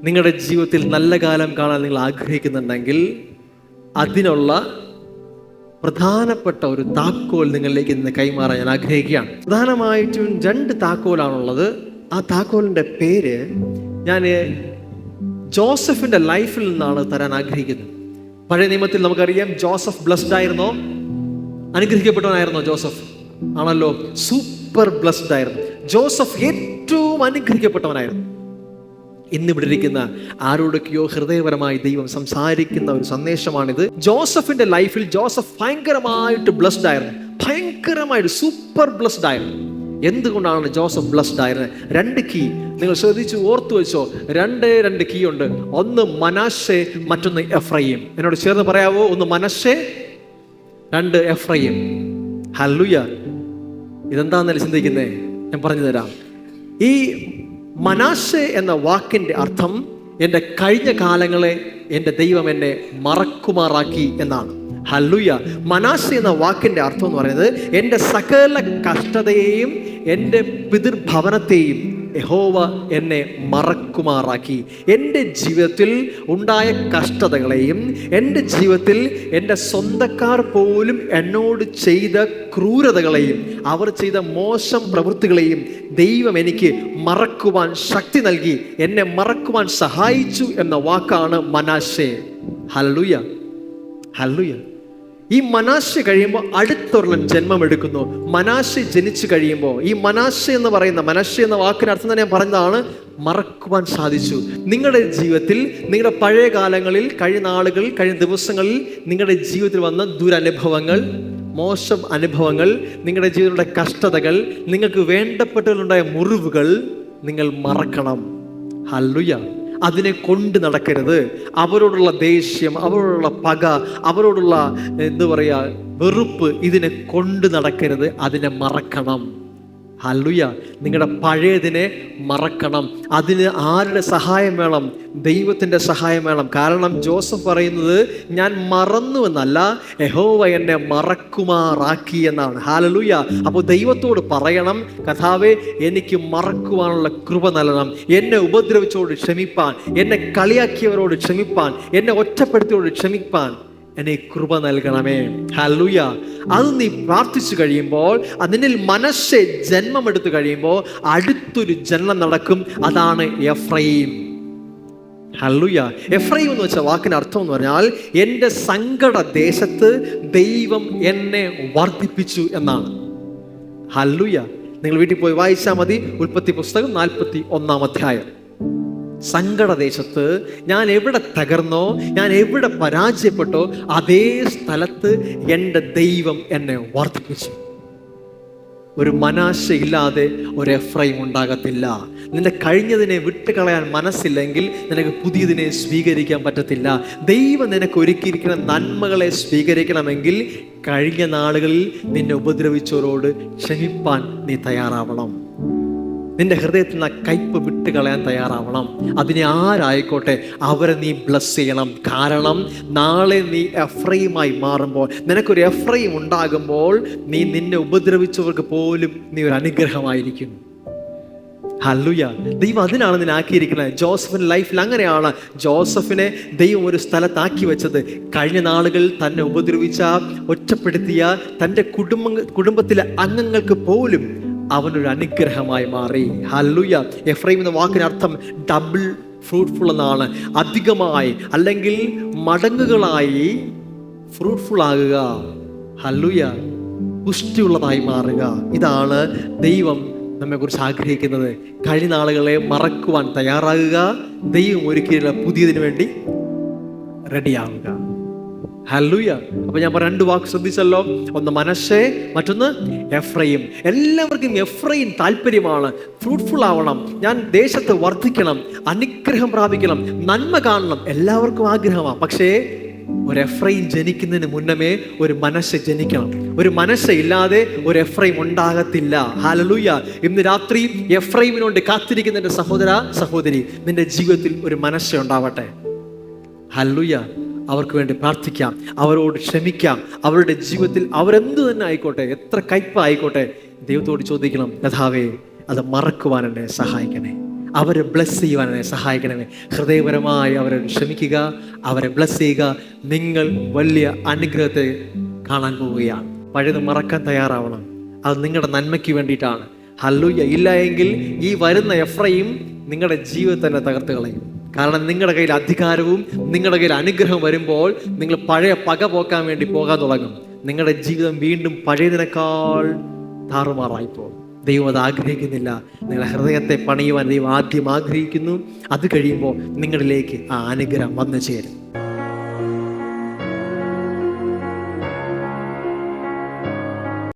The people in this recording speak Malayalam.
നിങ്ങളുടെ ജീവിതത്തിൽ നല്ല കാലം കാണാൻ നിങ്ങൾ ആഗ്രഹിക്കുന്നുണ്ടെങ്കിൽ അതിനുള്ള പ്രധാനപ്പെട്ട ഒരു താക്കോൽ നിങ്ങളിലേക്ക് ഇന്ന് കൈമാറാൻ ഞാൻ ആഗ്രഹിക്കുകയാണ്. പ്രധാനമായിട്ടും 2 താക്കോലാണുള്ളത്. ആ താക്കോലിൻ്റെ പേര് ഞാൻ ജോസഫിൻ്റെ ലൈഫിൽ നിന്നാണ് തരാൻ ആഗ്രഹിക്കുന്നത്. പഴയ നിയമത്തിൽ നമുക്കറിയാം, ജോസഫ് ബ്ലസ്ഡ് ആയിരുന്നോ? അനുഗ്രഹിക്കപ്പെട്ടവനായിരുന്നോ ജോസഫ്? ആണല്ലോ, സൂപ്പർ ബ്ലസ്ഡ് ആയിരുന്നു. ജോസഫ് ഏറ്റവും അനുഗ്രഹിക്കപ്പെട്ടവനായിരുന്നു. ഇന്നിവിടെ ഇരിക്കുന്ന ആരോടൊക്കെയോ ഹൃദയപരമായി ദൈവം സംസാരിക്കുന്ന ഒരു സന്ദേശമാണിത്. ജോസഫിന്റെ ലൈഫിൽ ജോസഫ് ഭയങ്കരമായിട്ട് ബ്ലസ്ഡ് ആയിരുന്നു, ഭയങ്കരമായിട്ട് സൂപ്പർ ബ്ലസ്ഡ് ആയിരുന്നു. എന്തുകൊണ്ടാണ് ജോസഫ് ബ്ലസ്ഡ് ആയിരുന്നത്? 2 കീ നിങ്ങൾ ശ്രദ്ധിച്ചു ഓർത്തു വെച്ചോ. 2 കീ ഉണ്ട്. ഒന്ന് മനശ്ശെ, മറ്റൊന്ന് എഫ്രയീം. എന്നോട് ചേർന്ന് പറയാവോ? ഒന്ന് മനശ്ശെ, 2 എഫ്രയീം. ഹല്ലേലൂയ. ഇതെന്താണെന്നല്ലേ ചിന്തിക്കുന്നേ? ഞാൻ പറഞ്ഞു തരാം. ഈ മനശ്ശെ എന്ന വാക്കിന്റെ അർത്ഥം എൻ്റെ കഴിഞ്ഞ കാലങ്ങളെ എൻ്റെ ദൈവം എന്നെ മറക്കുമാറാക്കി എന്നാണ്. ഹല്ലേലൂയ. മനശ്ശെ എന്ന വാക്കിന്റെ അർത്ഥം എന്ന് പറയുന്നത് എൻ്റെ സകല കഷ്ടതയെയും എൻ്റെ പിതൃഭവനത്തെയും യഹോവ എന്നെ മറക്കുമാറാക്കി. എൻ്റെ ജീവിതത്തിൽ ഉണ്ടായ കഷ്ടതകളെയും എൻ്റെ ജീവിതത്തിൽ എൻ്റെ സ്വന്തക്കാർ പോലും എന്നോട് ചെയ്ത ക്രൂരതകളെയും അവർ ചെയ്ത മോശം പ്രവൃത്തികളെയും ദൈവം എനിക്ക് മറക്കുവാൻ ശക്തി നൽകി, എന്നെ മറക്കുവാൻ സഹായിച്ചു എന്ന വാക്കാണ് മനശ്ശെ. Hallelujah, hallelujah. ഈ മനശ്ശെ കഴിയുമ്പോൾ അടുത്തൊരെണ്ണം ജന്മമെടുക്കുന്നു. മനശ്ശെ ജനിച്ചു കഴിയുമ്പോൾ ഈ മനശ്ശെ എന്ന് പറയുന്ന മനശ്ശെ എന്ന വാക്കിന് അർത്ഥം തന്നെ ഞാൻ പറഞ്ഞതാണ്, മറക്കുവാൻ സാധിച്ചു. നിങ്ങളുടെ ജീവിതത്തിൽ, നിങ്ങളുടെ പഴയ കാലങ്ങളിൽ, കഴിഞ്ഞ നാളുകൾ, കഴിഞ്ഞ ദിവസങ്ങളിൽ നിങ്ങളുടെ ജീവിതത്തിൽ വന്ന ദുരനുഭവങ്ങൾ, മോശം അനുഭവങ്ങൾ, നിങ്ങളുടെ ജീവിതത്തിലുള്ള കഷ്ടതകൾ, നിങ്ങൾക്ക് വേണ്ടപ്പെട്ടവരുണ്ടായ മുറിവുകൾ നിങ്ങൾ മറക്കണം. ഹല്ലേലൂയ. അതിനെ കൊണ്ട് നടക്കരുത്. അവരോടുള്ള ദേഷ്യം, അവരോടുള്ള പക, അവരോടുള്ള വെറുപ്പ്, ഇതിനെ കൊണ്ട് നടക്കരുത്. അതിനെ മറക്കണം. ഹല്ലേലൂയ. നിങ്ങളുടെ പഴയതിനെ മറക്കണം. അതിന് ആരുടെ സഹായം വേണം? ദൈവത്തിൻ്റെ സഹായം വേണം. കാരണം ജോസഫ് പറയുന്നത് ഞാൻ മറന്നു എന്നല്ല, യഹോവ എന്നെ മറക്കുമാറാക്കി എന്നാണ്. ഹല്ലേലൂയ. അപ്പോൾ ദൈവത്തോട് പറയണം, കർത്താവേ എനിക്ക് മറക്കുവാനുള്ള കൃപ നൽകണം. എന്നെ ഉപദ്രവിച്ചോട് ക്ഷമിപ്പാൻ, എന്നെ കളിയാക്കിയവരോട് ക്ഷമിപ്പാൻ, എന്നെ ഒറ്റപ്പെടുത്തിയോട് ക്ഷമിപ്പാൻ എന്നെ കൃപ നൽകണമേ. ഹല്ലേലൂയ. അത് നീ പ്രാർത്ഥിച്ചു കഴിയുമ്പോൾ, അതിനിൽ മനശ്ശെ ജന്മമെടുത്തു കഴിയുമ്പോൾ അടുത്തൊരു ജന്മം നടക്കും. അതാണ് എഫ്രയീം. ഹല്ലേലൂയ. എഫ്രയീം എന്ന് വെച്ച വാക്കിന് അർത്ഥം എന്ന് പറഞ്ഞാൽ എൻ്റെ സങ്കട ദേശത്ത് ദൈവം എന്നെ വർദ്ധിപ്പിച്ചു എന്നാണ്. ഹല്ലേലൂയ. നിങ്ങൾ വീട്ടിൽ പോയി വായിച്ചാൽ മതി. ഉൽപ്പത്തി പുസ്തകം 41 അധ്യായം. സങ്കടദേശത്ത് ഞാൻ എവിടെ തകർന്നോ, ഞാൻ എവിടെ പരാജയപ്പെട്ടോ, അതേ സ്ഥലത്ത് എൻ്റെ ദൈവം എന്നെ വർദ്ധിപ്പിച്ചു. ഒരു മനശ്ശെ ഇല്ലാതെ ഒരു എഫ്രയീം ഉണ്ടാകത്തില്ല. നിന്റെ കഴിഞ്ഞതിനെ വിട്ടുകളയാൻ മനസ്സില്ലെങ്കിൽ നിനക്ക് പുതിയതിനെ സ്വീകരിക്കാൻ പറ്റത്തില്ല. ദൈവം നിനക്ക് ഒരുക്കിയിരിക്കുന്ന നന്മകളെ സ്വീകരിക്കണമെങ്കിൽ കഴിഞ്ഞ നാളുകളിൽ നിന്നെ ഉപദ്രവിച്ചവരോട് ക്ഷമിപ്പാൻ നീ തയ്യാറാവണം. നിന്റെ ഹൃദയത്തിൽ നിന്ന് കയ്പ് വിട്ടുകളയാൻ തയ്യാറാവണം. അതിനെ ആരായിക്കോട്ടെ അവരെ നീ ബ്ലസ് ചെയ്യണം. കാരണം നാളെ നീ എഫ്രയീമായി മാറുമ്പോൾ, നിനക്കൊരു എഫ്രയീം ഉണ്ടാകുമ്പോൾ, നിന്നെ ഉപദ്രവിച്ചവർക്ക് പോലും നീ ഒരു അനുഗ്രഹമായിരിക്കും. ഹല്ലേലൂയ. ദൈവം അതിനാണ് നിന്നെ ആക്കിയിരിക്കുന്നത്. ജോസഫിന്റെ ലൈഫിൽ അങ്ങനെയാണ്. ജോസഫിനെ ദൈവം ഒരു സ്ഥലത്താക്കി വെച്ചത്. കഴിഞ്ഞ നാളുകളിൽ തന്നെ ഉപദ്രവിച്ച, ഒറ്റപ്പെടുത്തിയ തൻ്റെ കുടുംബത്തിലെ അംഗങ്ങൾക്ക് പോലും അവനൊരു അനുഗ്രഹമായി മാറി. ഹല്ലേലൂയ. എഫ്രയീം എന്ന വാക്കിന് അർത്ഥം ഡബിൾ ഫ്രൂട്ട്ഫുൾ എന്നാണ്. അധികമായി അല്ലെങ്കിൽ മടങ്ങുകളായി ഫ്രൂട്ട്ഫുൾ ആകുക. ഹല്ലേലൂയ. പുഷ്ടിയുള്ളതായി മാറുക. ഇതാണ് ദൈവം നമ്മെക്കുറിച്ച് ആഗ്രഹിക്കുന്നത്. കഴിഞ്ഞ നാളുകളെ മറക്കുവാൻ തയ്യാറാകുക. ദൈവം ഒരുക്കിയുള്ള പുതിയതിനു വേണ്ടി റെഡിയാവുക. ഹല്ലേലൂയ. അപ്പൊ ഞാൻ 2 വാക്ക് ശ്രദ്ധിച്ചല്ലോ. ഒന്ന് മനശ്ശെ, മറ്റൊന്ന് എഫ്രയീം. എല്ലാവർക്കും എഫ്രയീം താല്പര്യമാണ്. ഫ്രൂട്ട്ഫുൾ ആവണം, ഞാൻ ദേശത്ത് വർദ്ധിക്കണം, അനുഗ്രഹം പ്രാപിക്കണം, നന്മ കാണണം. എല്ലാവർക്കും ആഗ്രഹമാണ്. പക്ഷേ ഒരു എഫ്രയീം ജനിക്കുന്നതിന് മുന്നമേ ഒരു മനശ്ശെ ജനിക്കണം. ഒരു മനശ്ശെ ഇല്ലാതെ ഒരു എഫ്രയീം ഉണ്ടാകത്തില്ല. ഹല്ലേലൂയ. ഇന്ന് രാത്രി എഫ്രയീമിനോട് കാത്തിരിക്കുന്ന എൻ്റെ സഹോദര സഹോദരി, നിന്റെ ജീവിതത്തിൽ ഒരു മനശ്ശെ ഉണ്ടാവട്ടെ. ഹല്ലേലൂയ. അവർക്ക് വേണ്ടി പ്രാർത്ഥിക്കാം, അവരോട് ക്ഷമിക്കാം. അവരുടെ ജീവിതത്തിൽ അവരെന്ത് തന്നെ ആയിക്കോട്ടെ, എത്ര കയ്പ ആയിക്കോട്ടെ, ദൈവത്തോട് ചോദിക്കണം, കർത്താവേ അത് മറക്കുവാൻ എന്നെ സഹായിക്കണേ. അവരെ ബ്ലെസ് ചെയ്യുവാൻ എന്നെ സഹായിക്കണമേ. ഹൃദയപരമായി അവരെ ക്ഷമിക്കുക, അവരെ ബ്ലെസ് ചെയ്യുക. നിങ്ങൾ വലിയ അനുഗ്രഹത്തെ കാണാൻ പോവുകയാണ്. പഴയത് മറക്കാൻ തയ്യാറാവണം. അത് നിങ്ങളുടെ നന്മയ്ക്ക് വേണ്ടിയിട്ടാണ്. ഹല്ലേലൂയ. ഇല്ല എങ്കിൽ ഈ വരുന്ന എഫ്രയീം നിങ്ങളുടെ ജീവിതത്തെ തന്നെ തകർത്ത് കളയും. കാരണം നിങ്ങളുടെ കയ്യിൽ അധികാരവും നിങ്ങളുടെ കയ്യിൽ അനുഗ്രഹം വരുമ്പോൾ നിങ്ങൾ പഴയ പക പോക്കാൻ വേണ്ടി പോകാൻ തുടങ്ങും. നിങ്ങളുടെ ജീവിതം വീണ്ടും പഴയതിനേക്കാൾ താറുമാറായിപ്പോൾ. ദൈവം അത് ആഗ്രഹിക്കുന്നില്ല. നിങ്ങളുടെ ഹൃദയത്തെ പണിയുവാൻ ദൈവം ആദ്യം ആഗ്രഹിക്കുന്നു. അത് കഴിയുമ്പോൾ നിങ്ങളിലേക്ക് ആ അനുഗ്രഹം വന്നു ചേരും.